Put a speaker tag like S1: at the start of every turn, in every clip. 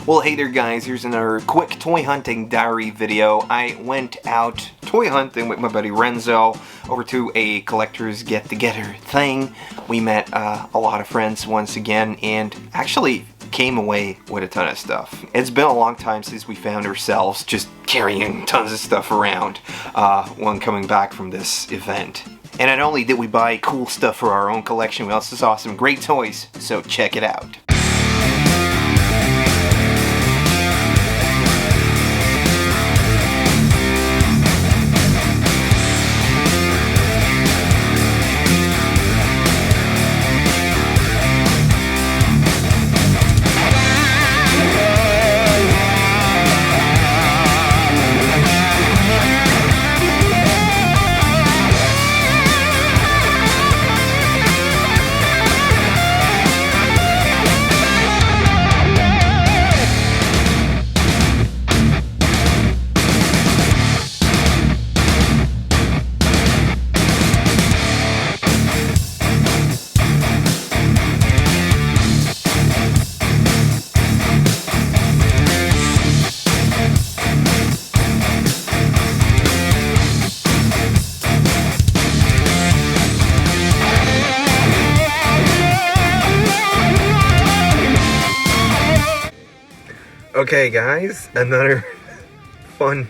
S1: Well, hey there guys, here's another quick toy hunting diary video. I went out toy hunting with my buddy Renzo over to a collector's get-together thing. We met a lot of friends once again and actually came away with a ton of stuff. It's been a long time since we found ourselves just carrying tons of stuff around when coming back from this event. And not only did we buy cool stuff for our own collection, we also saw some great toys, so check it out. Okay guys, another fun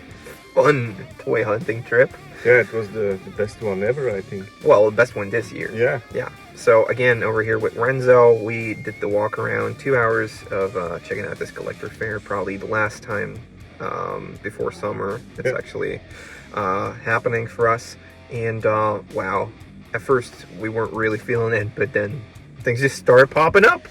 S1: toy hunting trip.
S2: Yeah, it was the best one ever, I think.
S1: Well, the best one this year.
S2: Yeah.
S1: Yeah. So again, over here with Renzo, we did the walk around, 2 hours of checking out this collector fair. Probably the last time before summer it's actually happening for us. And wow, at first we weren't really feeling it, but then things just started popping up.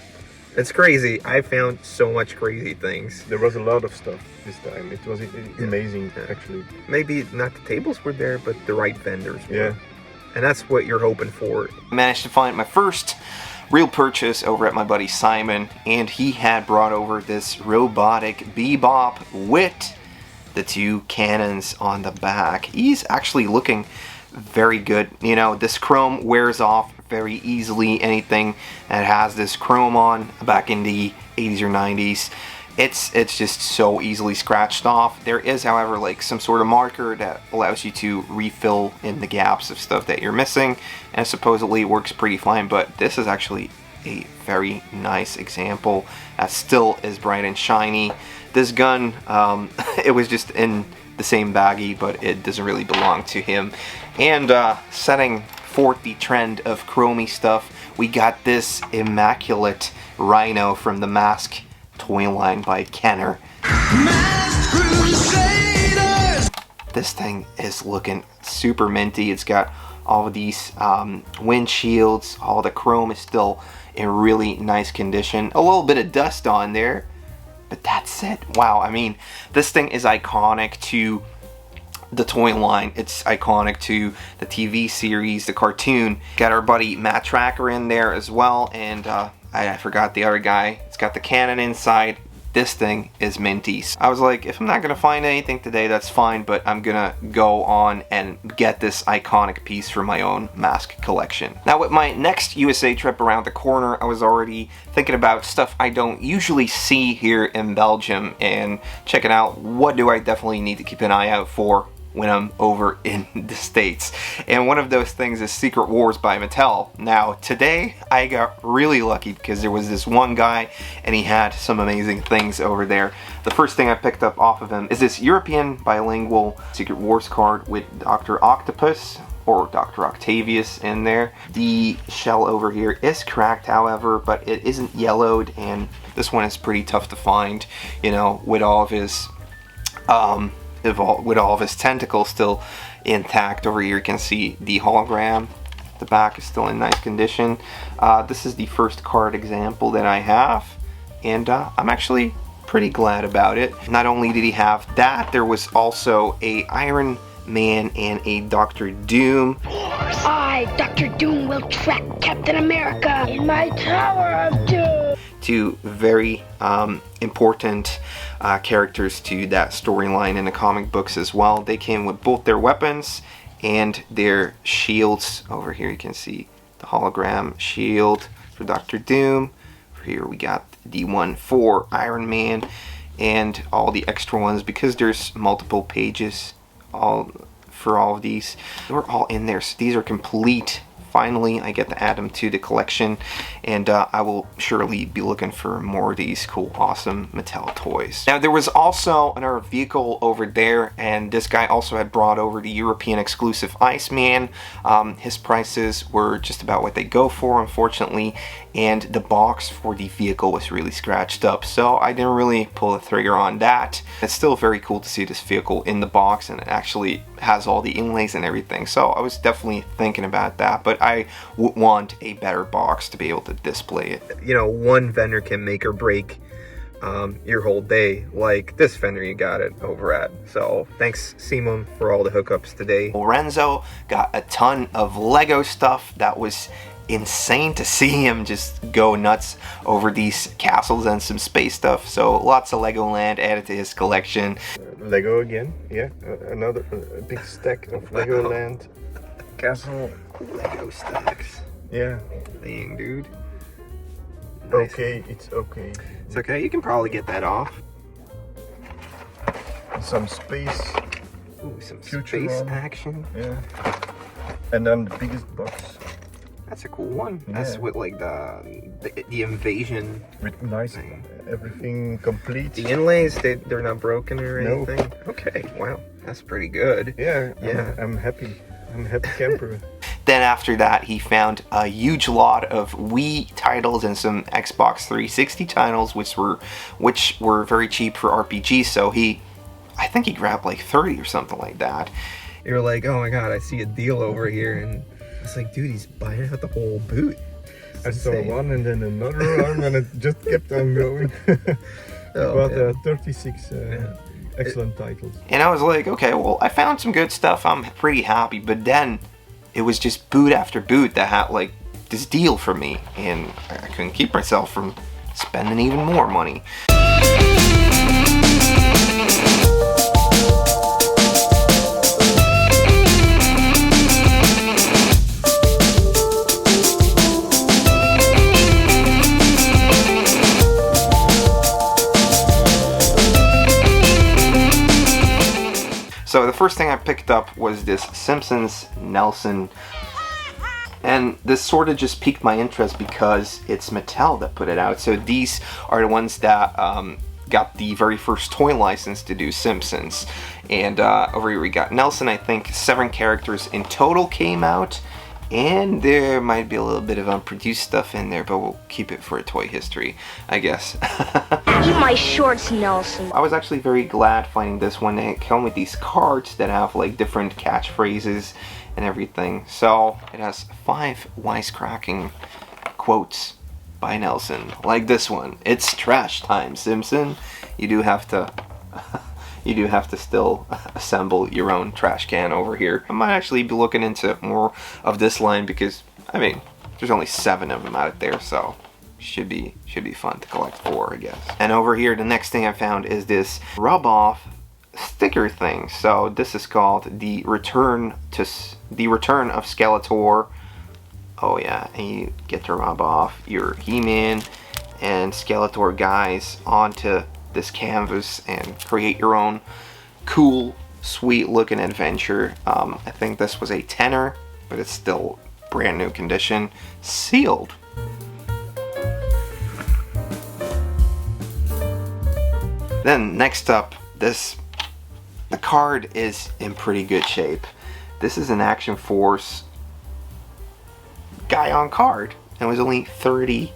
S1: It's crazy. I found so much crazy things.
S2: There was a lot of stuff this time. It was amazing, actually.
S1: Maybe not the tables were there, but the right vendors were.
S2: Yeah.
S1: And that's what you're hoping for. I managed to find my first real purchase over at my buddy Simon, and he had brought over this robotic bebop with the two cannons on the back. He's actually looking very good. You know, this chrome wears off very easily. Anything that has this chrome on back in the 80s or 90s, it's just so easily scratched off. There is, however, like some sort of marker that allows you to refill in the gaps of stuff that you're missing, and supposedly works pretty fine. But this is actually a very nice example that still is bright and shiny. This gun, it was just in the same baggie, but it doesn't really belong to him. And setting forth the trend of chromey stuff, we got this immaculate rhino from the Mask toy line by Kenner. This thing is looking super minty. It's got all of these windshields. All the chrome is still in really nice condition. A little bit of dust on there, but that's it. Wow, I mean, this thing is iconic to the toy line. It's iconic to the TV series, the cartoon. Got our buddy Matt Tracker in there as well, and I forgot the other guy. It's got the cannon inside. This thing is minty. I was like, if I'm not gonna find anything today, that's fine, but I'm gonna go on and get this iconic piece for my own Mask collection. Now with my next USA trip around the corner, I was already thinking about stuff I don't usually see here in Belgium and checking out what do I definitely need to keep an eye out for when I'm over in the States. And one of those things is Secret Wars by Mattel. Now today I got really lucky because there was this one guy and he had some amazing things over there. The first thing I picked up off of him is this European bilingual Secret Wars card with Dr. Octopus or Dr. Octavius in there. The shell over here is cracked, however, but it isn't yellowed, and this one is pretty tough to find, you know, with all of his with all of his tentacles still intact. Over here you can see the hologram. The back is still in nice condition. This is the first card example that I have, and I'm actually pretty glad about it. Not only did he have that, there was also a Iron Man and a Dr. Doom.
S3: I, Dr. Doom, will track Captain America in my Tower of Doom.
S1: Two very important characters to that storyline in the comic books as well. They came with both their weapons and their shields. Over here you can see the hologram shield for Dr. Doom. Over here we got the one for Iron Man. and all the extra ones, because there's multiple pages for all of these. They're all in there, so these are complete. Finally, I get to add them to the collection, and I will surely be looking for more of these cool, awesome Mattel toys. Now, there was also another vehicle over there, and this guy also had brought over the European exclusive Iceman. His prices were just about what they go for, unfortunately, and the box for the vehicle was really scratched up, so I didn't really pull the trigger on that. It's still very cool to see this vehicle in the box, and it actually has all the inlays and everything, so I was definitely thinking about that, but I would want a better box to be able to display it. You know, one vendor can make or break your whole day, like this vendor you got it over at. So thanks, Simon, for all the hookups today. Renzo got a ton of Lego stuff. That was insane to see him just go nuts over these castles and some space stuff. So lots of Legoland added to his collection.
S2: Lego again, yeah. Another big stack of Legoland. Castle.
S1: Lego stacks.
S2: Yeah.
S1: Dang, dude. Nice.
S2: Okay, it's okay.
S1: It's okay, you can probably get that off.
S2: Some space.
S1: Ooh, some
S2: Future
S1: space
S2: one.
S1: action.
S2: Yeah. And then the biggest box.
S1: That's a cool one.
S2: Yeah.
S1: That's with like the invasion.
S2: With nice, everything complete.
S1: The inlays, they're not broken or
S2: No.
S1: anything? Okay, wow. That's pretty good.
S2: Yeah,
S1: Yeah.
S2: I'm happy. I'm a happy camper.
S1: Then after that, he found a huge lot of Wii titles and some Xbox 360 titles, which were very cheap for RPGs. So I think he grabbed like 30 or something like that. You're like, oh my god, I see a deal over here, and it's like, dude, he's buying out the whole boot.
S2: I saw one and then another one, and it just kept on going.
S1: Oh,
S2: About 36 excellent titles.
S1: And I was like, okay, well, I found some good stuff. I'm pretty happy. But then it was just boot after boot that had like this deal for me, and I couldn't keep myself from spending even more money. So the first thing I picked up was this Simpsons Nelson, and this sort of just piqued my interest because it's Mattel that put it out. So these are the ones that got the very first toy license to do Simpsons. And over here we got Nelson. I think 7 characters in total came out, and there might be a little bit of unproduced stuff in there, but we'll keep it for a toy history, I guess.
S3: Eat my shorts, Nelson.
S1: I was actually very glad finding this one. They come with these cards that have like different catchphrases and everything. So it has 5 wisecracking quotes by Nelson, like this one. It's trash time, Simpson. You do have to still assemble your own trash can over here. I might actually be looking into more of this line because, I mean, there's only 7 of them out there, so should be fun to collect 4, I guess. And over here, the next thing I found is this rub-off sticker thing. So this is called the Return of Skeletor. Oh yeah, and you get to rub off your He-Man and Skeletor guys onto this canvas and create your own cool, sweet looking adventure. I think this was a 10er, but it's still brand new condition, sealed. Then next up, the card is in pretty good shape. This is an Action Force guy on card, and it was only 30.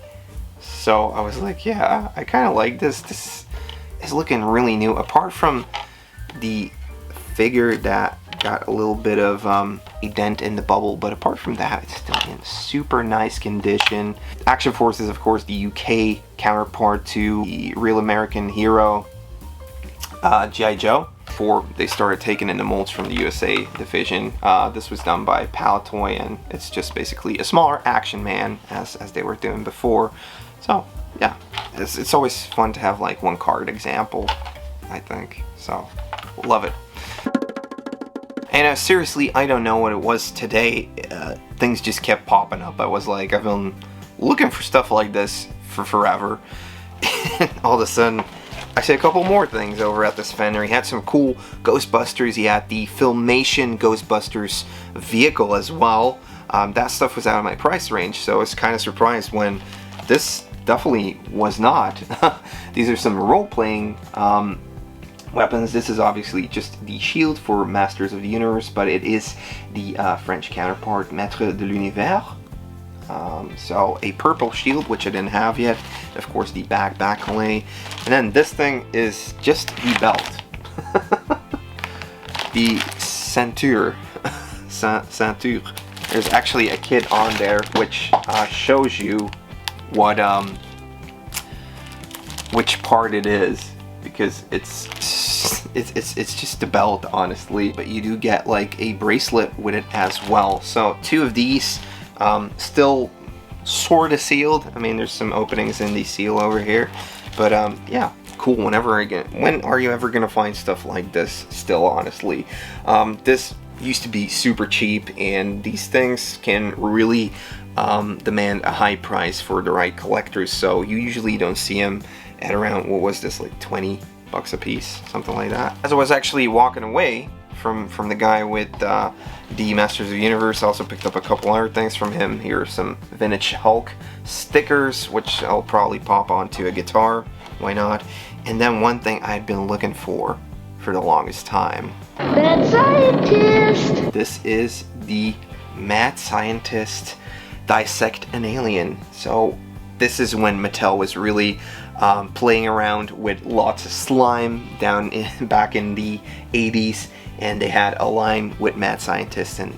S1: So I was like, yeah, I kind of like this. This is looking really new. Apart from the figure that got a little bit of a dent in the bubble, but apart from that, it's still in super nice condition. Action Force is, of course, the UK counterpart to the Real American Hero G.I. Joe. Before they started taking in the molds from the USA division, this was done by Palatoy, and it's just basically a smaller Action Man as they were doing before. So yeah, it's always fun to have like one card example, I think. So love it. And seriously, I don't know what it was today. Things just kept popping up. I was like, I've been looking for stuff like this for forever. All of a sudden, I see a couple more things over at this vendor. He had some cool Ghostbusters. He had the Filmation Ghostbusters vehicle as well. That stuff was out of my price range, so I was kind of surprised when this definitely was not. These are some role-playing weapons. This is obviously just the shield for Masters of the Universe, but it is the French counterpart, Maître de l'Univers. So a purple shield, which I didn't have yet. Of course, the backplate. And then this thing is just the belt. The ceinture. Ceinture. There's actually a kit on there which shows you what which part it is, because it's just the belt, honestly. But you do get like a bracelet with it as well. So 2 of these. Still sort of sealed. I mean, there's some openings in the seal over here, but yeah, cool. When are you ever gonna find stuff like this? Still, honestly, this used to be super cheap, and these things can really demand a high price for the right collectors. So you usually don't see them at around, what was this, like 20 bucks a piece, something like that. As I was actually walking away from the guy with the Masters of the Universe, I also picked up a couple other things from him. Here are some vintage Hulk stickers, which I'll probably pop onto a guitar, why not? And then one thing I'd been looking for the longest time.
S3: Mad Scientist!
S1: This is the Mad Scientist Dissect an Alien. So this is when Mattel was really playing around with lots of slime back in the 80s, and they had a line with Mad Scientists, and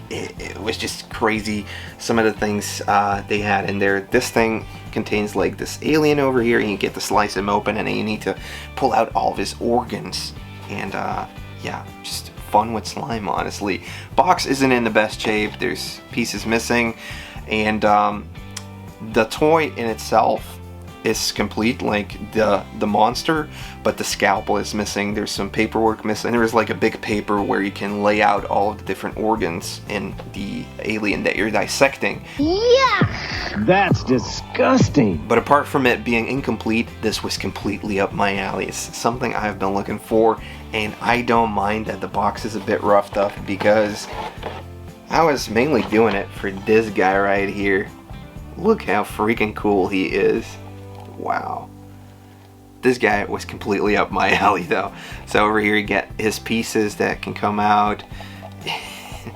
S1: it was just crazy, some of the things they had in there. This thing contains like this alien over here, and you get to slice him open, and then you need to pull out all of his organs. And yeah, just fun with slime, honestly. Box isn't in the best shape, there's pieces missing, and the toy in itself is complete, like the monster, but the scalpel is missing. There's some paperwork missing. There's like a big paper where you can lay out all of the different organs in the alien that you're dissecting.
S3: Yeah!
S4: That's disgusting.
S1: But apart from it being incomplete, this was completely up my alley. It's something I've been looking for, and I don't mind that the box is a bit roughed up, because I was mainly doing it for this guy right here. Look how freaking cool he is. Wow. This guy was completely up my alley though. So over here you get his pieces that can come out.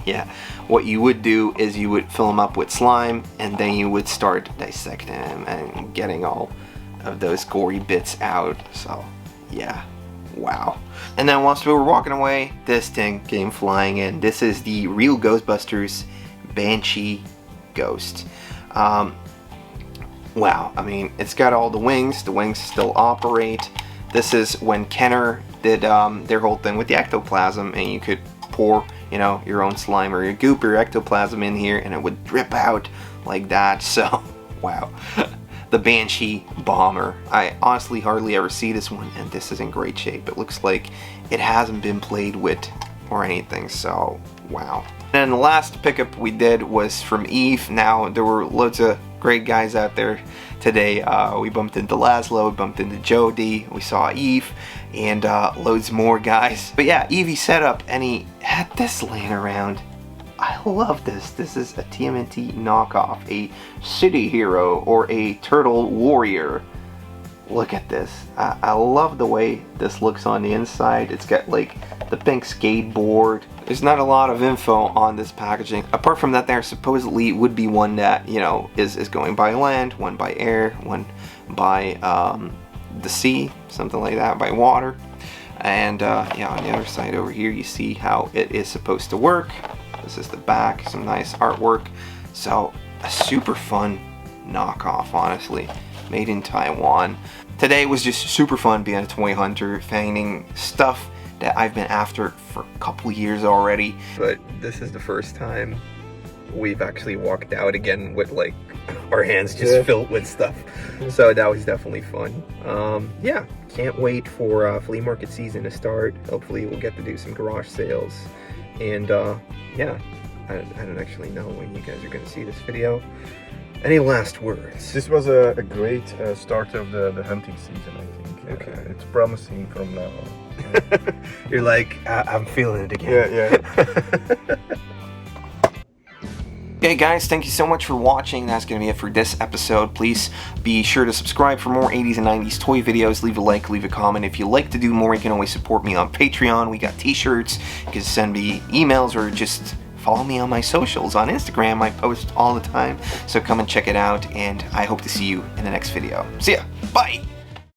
S1: Yeah, what you would do is you would fill him up with slime, and then you would start dissecting him and getting all of those gory bits out. So yeah, wow. And then once we were walking away, this thing came flying in. This is the real Ghostbusters Banshee Ghost. Wow, I mean, it's got all the wings still operate. This is when Kenner did their whole thing with the ectoplasm, and you could pour, you know, your own slime or your goop or ectoplasm in here, and it would drip out like that. So, wow. The Banshee Bomber. I honestly hardly ever see this one, and this is in great shape. It looks like it hasn't been played with or anything, so wow. And the last pickup we did was from Eve. Now, there were loads of great guys out there today. We bumped into Laszlo, we bumped into Jody, we saw Eve, and loads more guys. But yeah, Evie set up, and he had this laying around. I love this. This is a TMNT knockoff, a city hero or a turtle warrior. Look at this. I love the way this looks on the inside. It's got like the pink skateboard. There's not a lot of info on this packaging. Apart from that, there supposedly would be one that, you know, is going by land, one by air, one by the sea, something like that, by water. And yeah, on the other side over here, you see how it is supposed to work. This is the back, some nice artwork. So a super fun knockoff, honestly, made in Taiwan. Today was just super fun being a toy hunter, finding stuff that I've been after for a couple years already. But this is the first time we've actually walked out again with like our hands just filled with stuff. So that was definitely fun. Yeah, can't wait for flea market season to start. Hopefully we'll get to do some garage sales. And yeah, I don't actually know when you guys are going to see this video. Any last words?
S2: This was a great start of the hunting season, I think. Okay, it's promising from now on.
S1: You're like, I'm feeling it again.
S2: Yeah.
S1: Okay guys, thank you so much for watching. That's going to be it for this episode. Please be sure to subscribe for more 80s and 90s toy videos. Leave a like, leave a comment. If you like to do more, you can always support me on Patreon. We got t-shirts. You can send me emails or just follow me on my socials. On Instagram, I post all the time. So come and check it out, and I hope to see you in the next video. See ya. Bye!